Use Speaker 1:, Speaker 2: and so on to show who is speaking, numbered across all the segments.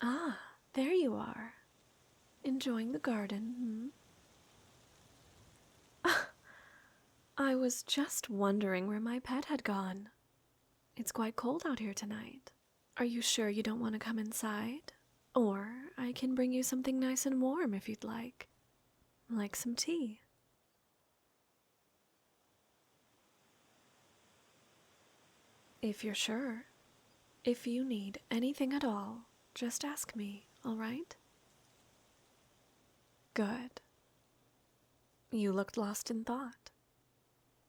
Speaker 1: Ah, there you are. Enjoying the garden, I was just wondering where my pet had gone. It's quite cold out here tonight. Are you sure you don't want to come inside? Or I can bring you something nice and warm if you'd like. Like some tea. If you're sure. If you need anything at all, just ask me, all right? Good. You looked lost in thought.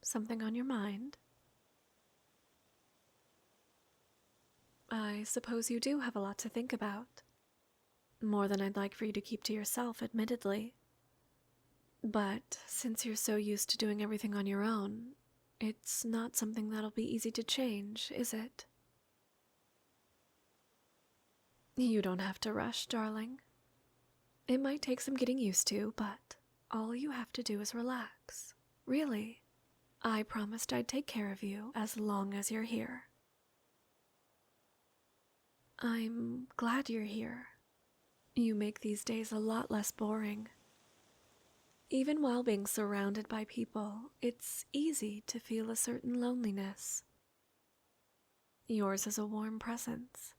Speaker 1: Something on your mind? I suppose you do have a lot to think about. More than I'd like for you to keep to yourself, admittedly. But since you're so used to doing everything on your own, it's not something that'll be easy to change, is it? You don't have to rush, darling. It might take some getting used to, but all you have to do is relax. Really. I promised I'd take care of you as long as you're here. I'm glad you're here. You make these days a lot less boring. Even while being surrounded by people, it's easy to feel a certain loneliness. Yours is a warm presence.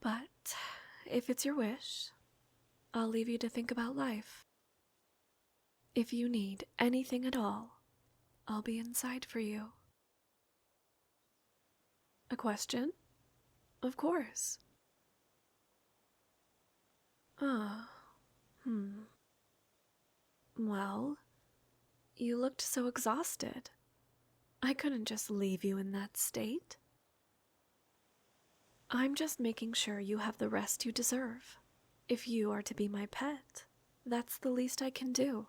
Speaker 1: But if it's your wish, I'll leave you to think about life. If you need anything at all, I'll be inside for you. A question? Of course. Ah, Well, you looked so exhausted. I couldn't just leave you in that state. I'm just making sure you have the rest you deserve. If you are to be my pet, that's the least I can do.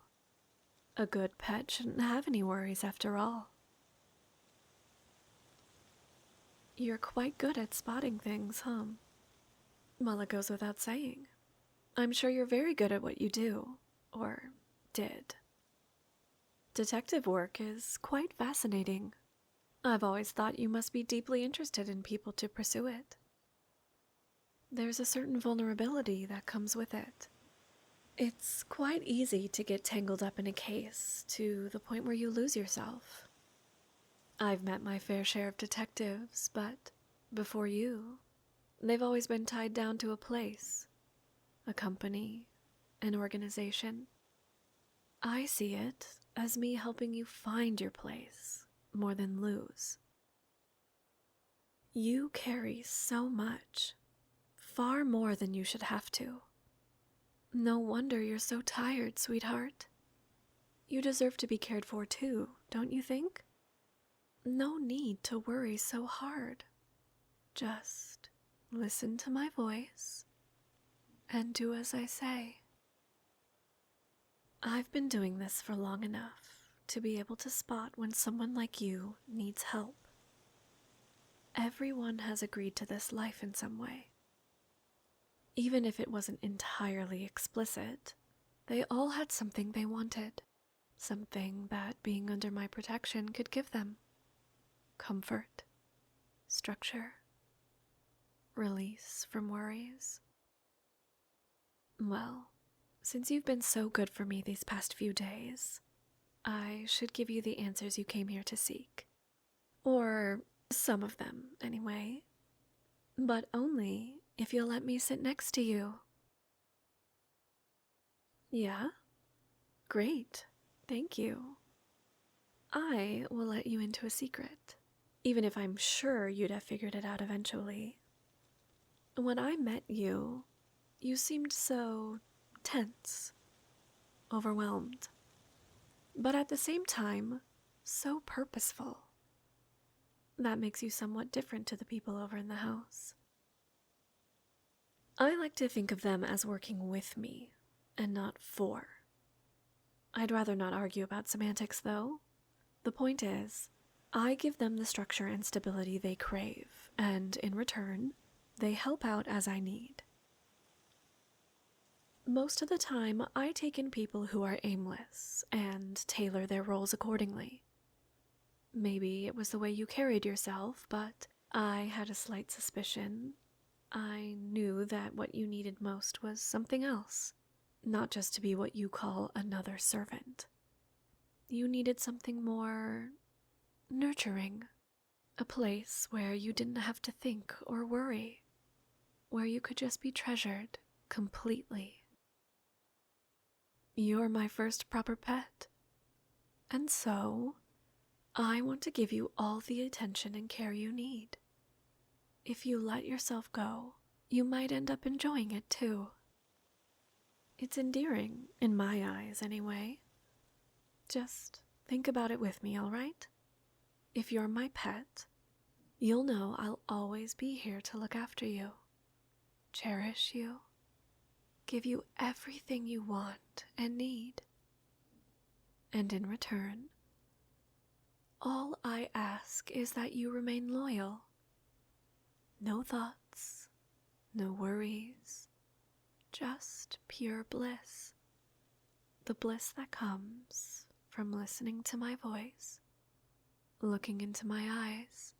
Speaker 1: A good pet shouldn't have any worries after all. You're quite good at spotting things, huh? Well, it goes without saying. I'm sure you're very good at what you do, or did. Detective work is quite fascinating. I've always thought you must be deeply interested in people to pursue it. There's a certain vulnerability that comes with it. It's quite easy to get tangled up in a case to the point where you lose yourself. I've met my fair share of detectives, but before you, they've always been tied down to a place, a company, an organization. I see it as me helping you find your place more than lose. You carry so much, far more than you should have to. No wonder you're so tired, sweetheart. You deserve to be cared for too, don't you think? No need to worry so hard. Just listen to my voice and do as I say. I've been doing this for long enough to be able to spot when someone like you needs help. Everyone has agreed to this life in some way. Even if it wasn't entirely explicit, they all had something they wanted, something that being under my protection could give them. Comfort, structure, release from worries. Well, since you've been so good for me these past few days, I should give you the answers you came here to seek. Or some of them, anyway. But only if you'll let me sit next to you. Yeah? Great. Thank you. I will let you into a secret, even if I'm sure you'd have figured it out eventually. When I met you, you seemed so tense, overwhelmed, but at the same time, so purposeful. That makes you somewhat different to the people over in the house. I like to think of them as working with me, and not for. I'd rather not argue about semantics, though. The point is, I give them the structure and stability they crave, and in return, they help out as I need. Most of the time, I take in people who are aimless and tailor their roles accordingly. Maybe it was the way you carried yourself, but I had a slight suspicion. I knew that what you needed most was something else, not just to be what you call another servant. You needed something more nurturing, a place where you didn't have to think or worry, where you could just be treasured completely. You're my first proper pet, and so I want to give you all the attention and care you need. If you let yourself go, you might end up enjoying it too. It's endearing, in my eyes anyway. Just think about it with me, all right? If you're my pet, you'll know I'll always be here to look after you, cherish you, give you everything you want and need. And in return, all I ask is that you remain loyal. No thoughts, no worries, just pure bliss. The bliss that comes from listening to my voice, looking into my eyes.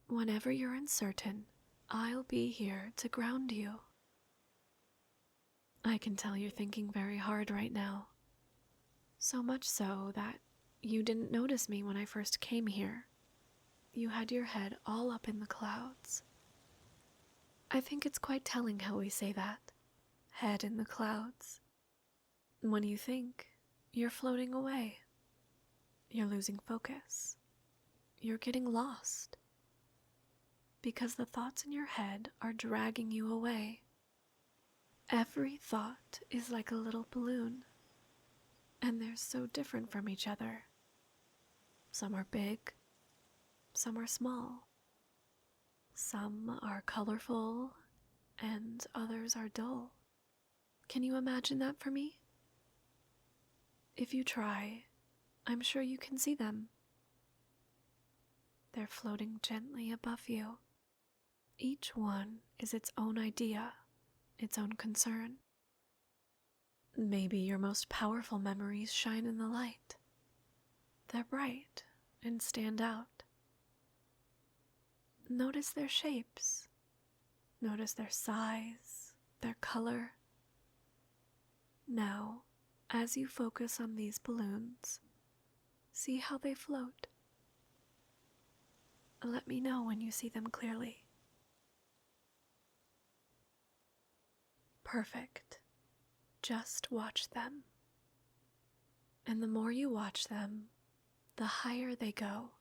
Speaker 1: Whenever you're uncertain, I'll be here to ground you. I can tell you're thinking very hard right now. So much so that you didn't notice me when I first came here. You had your head all up in the clouds. I think it's quite telling how we say that. Head in the clouds. When you think, you're floating away. You're losing focus. You're getting lost. Because the thoughts in your head are dragging you away. Every thought is like a little balloon, and they're so different from each other. Some are big, some are small. Some are colorful, and others are dull. Can you imagine that for me? If you try, I'm sure you can see them. They're floating gently above you. Each one is its own idea, its own concern. Maybe your most powerful memories shine in the light. They're bright and stand out. Notice their shapes. Notice their size, their color. Now, as you focus on these balloons, see how they float. Let me know when you see them clearly. Perfect. Just watch them. And the more you watch them, the higher they go.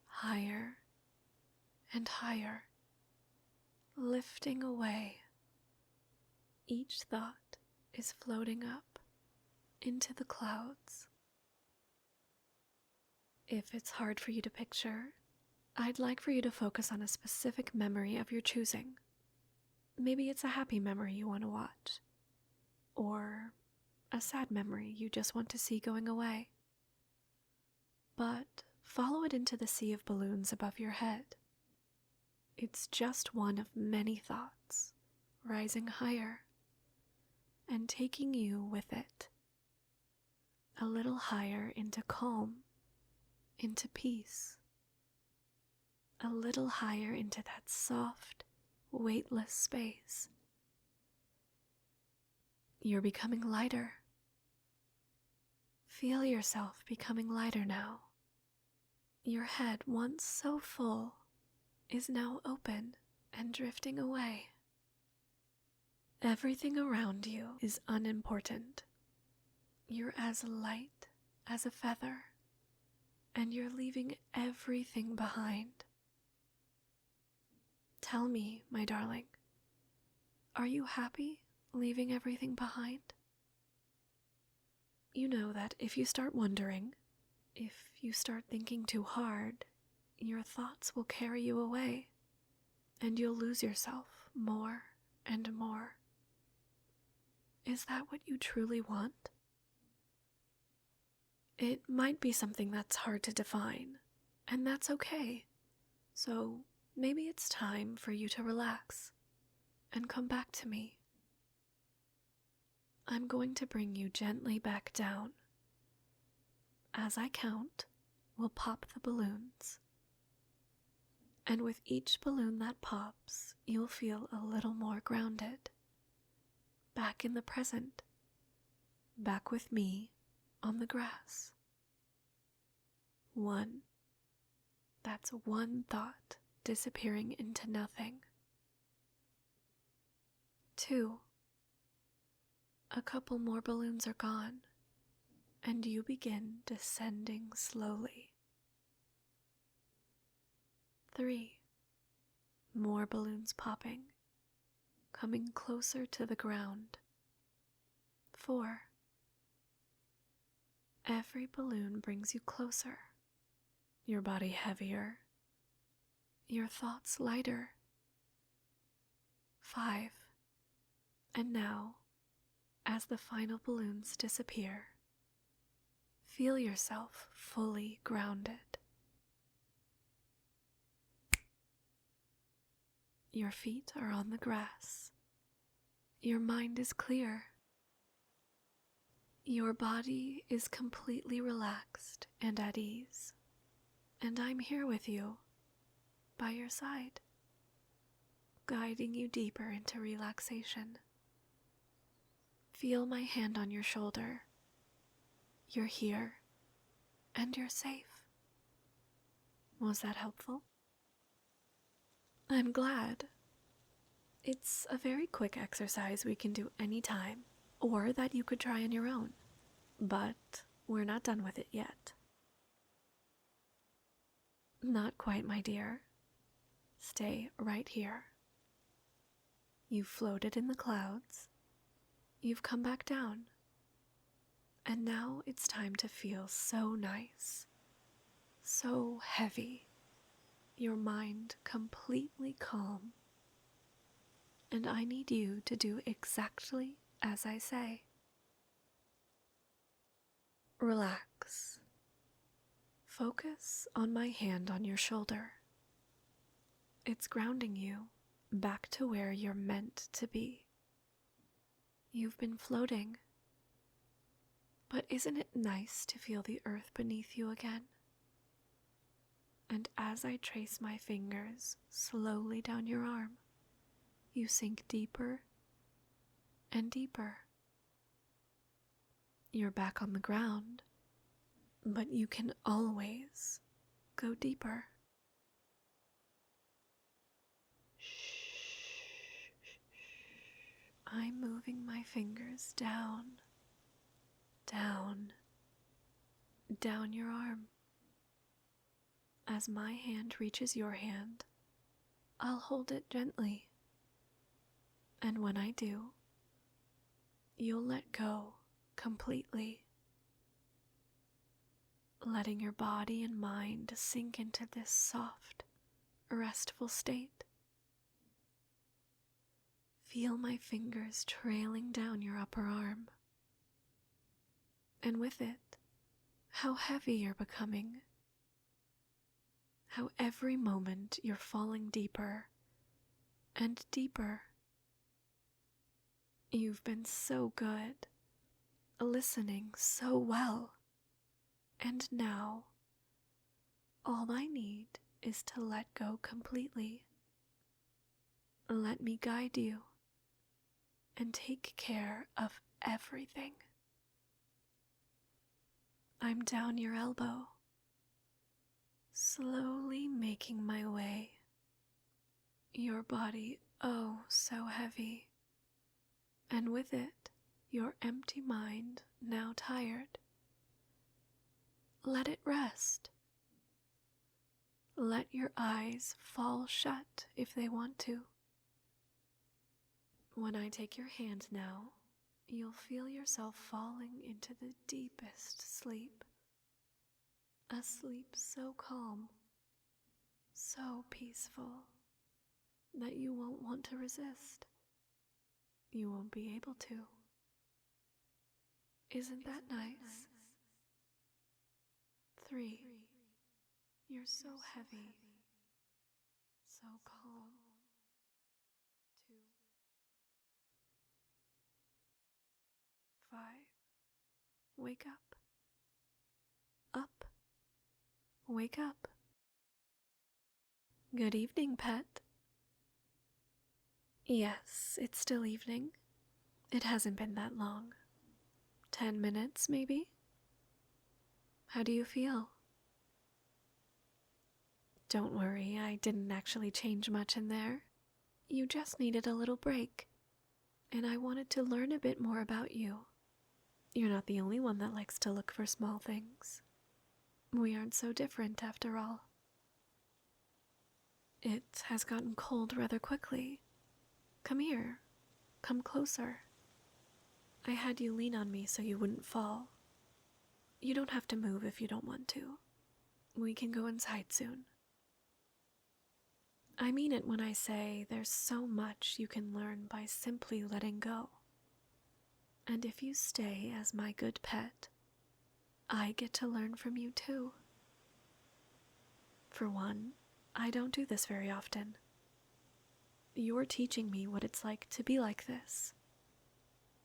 Speaker 1: Higher and higher, lifting away. Each thought is floating up into the clouds. If it's hard for you to picture, I'd like for you to focus on a specific memory of your choosing. Maybe it's a happy memory you want to watch, or a sad memory you just want to see going away. But follow it into the sea of balloons above your head. It's just one of many thoughts, rising higher and taking you with it. A little higher into calm, into peace. A little higher into that soft, weightless space. You're becoming lighter. Feel yourself becoming lighter now. Your head, once so full, is now open and drifting away. Everything around you is unimportant. You're as light as a feather, and you're leaving everything behind. Tell me, my darling, are you happy leaving everything behind? You know that if you start wondering, if you start thinking too hard, your thoughts will carry you away, and you'll lose yourself more and more. Is that what you truly want? It might be something that's hard to define, and that's okay. So maybe it's time for you to relax and come back to me. I'm going to bring you gently back down. As I count, we'll pop the balloons. And with each balloon that pops, you'll feel a little more grounded. Back in the present. Back with me on the grass. 1. That's one thought disappearing into nothing. 2. A couple more balloons are gone, and you begin descending slowly. 3. More balloons popping, coming closer to the ground. 4. Every balloon brings you closer, your body heavier, your thoughts lighter. 5. And now, as the final balloons disappear, feel yourself fully grounded. Your feet are on the grass. Your mind is clear. Your body is completely relaxed and at ease. And I'm here with you, by your side, guiding you deeper into relaxation. Feel my hand on your shoulder. You're here, and you're safe. Was that helpful? I'm glad. It's a very quick exercise we can do anytime, or that you could try on your own. But we're not done with it yet. Not quite, my dear. Stay right here. You've floated in the clouds. You've come back down. And now it's time to feel so nice, so heavy, your mind completely calm. And I need you to do exactly as I say. Relax. Focus on my hand on your shoulder. It's grounding you back to where you're meant to be. You've been floating. But isn't it nice to feel the earth beneath you again? And as I trace my fingers slowly down your arm, you sink deeper and deeper. You're back on the ground, but you can always go deeper. Shh. I'm moving my fingers down, down, down your arm. As my hand reaches your hand, I'll hold it gently. And when I do, you'll let go completely, letting your body and mind sink into this soft, restful state. Feel my fingers trailing down your upper arm. And with it, how heavy you're becoming. How every moment you're falling deeper and deeper. You've been so good, listening so well. And now, all I need is to let go completely. Let me guide you and take care of everything. I'm down your elbow, slowly making my way. Your body oh so heavy, and with it, your empty mind now tired. Let it rest. Let your eyes fall shut if they want to. When I take your hand now, you'll feel yourself falling into the deepest sleep. A sleep so calm, so peaceful, that you won't want to resist. You won't be able to. Isn't that nice? 3. You're so heavy, so calm. 2. 5. Wake up. Up. Wake up. Good evening, pet. Yes, it's still evening. It hasn't been that long. 10 minutes, maybe? How do you feel? Don't worry, I didn't actually change much in there. You just needed a little break, and I wanted to learn a bit more about you. You're not the only one that likes to look for small things. We aren't so different after all. It has gotten cold rather quickly. Come here. Come closer. I had you lean on me so you wouldn't fall. You don't have to move if you don't want to. We can go inside soon. I mean it when I say there's so much you can learn by simply letting go. And if you stay as my good pet, I get to learn from you too. For one, I don't do this very often. You're teaching me what it's like to be like this,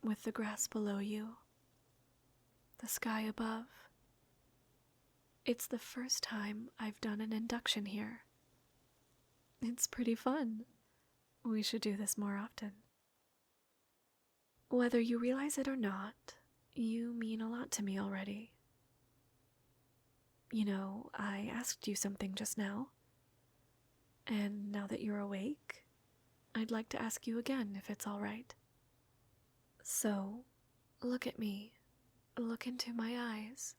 Speaker 1: with the grass below you, the sky above. It's the first time I've done an induction here. It's pretty fun. We should do this more often. Whether you realize it or not, you mean a lot to me already. You know, I asked you something just now, and now that you're awake, I'd like to ask you again if it's all right. So, look at me. Look into my eyes.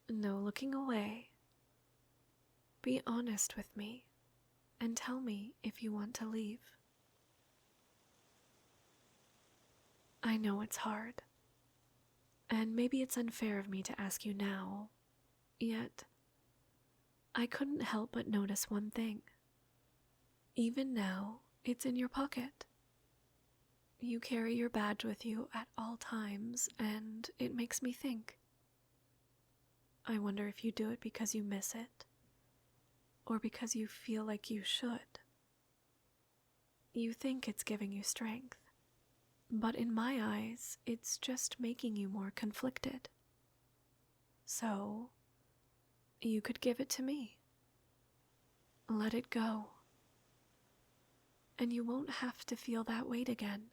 Speaker 1: No looking away. Be honest with me, and tell me if you want to leave. I know it's hard, and maybe it's unfair of me to ask you now, yet I couldn't help but notice one thing. Even now, it's in your pocket. You carry your badge with you at all times, and it makes me think. I wonder if you do it because you miss it, or because you feel like you should. You think it's giving you strength, but in my eyes, it's just making you more conflicted. So, you could give it to me. Let it go. And you won't have to feel that weight again.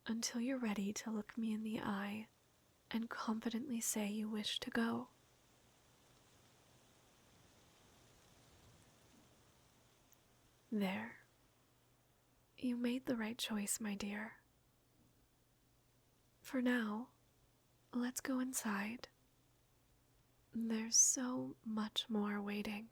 Speaker 1: Until you're ready to look me in the eye and confidently say you wish to go. There. You made the right choice, my dear. For now, let's go inside. There's so much more waiting.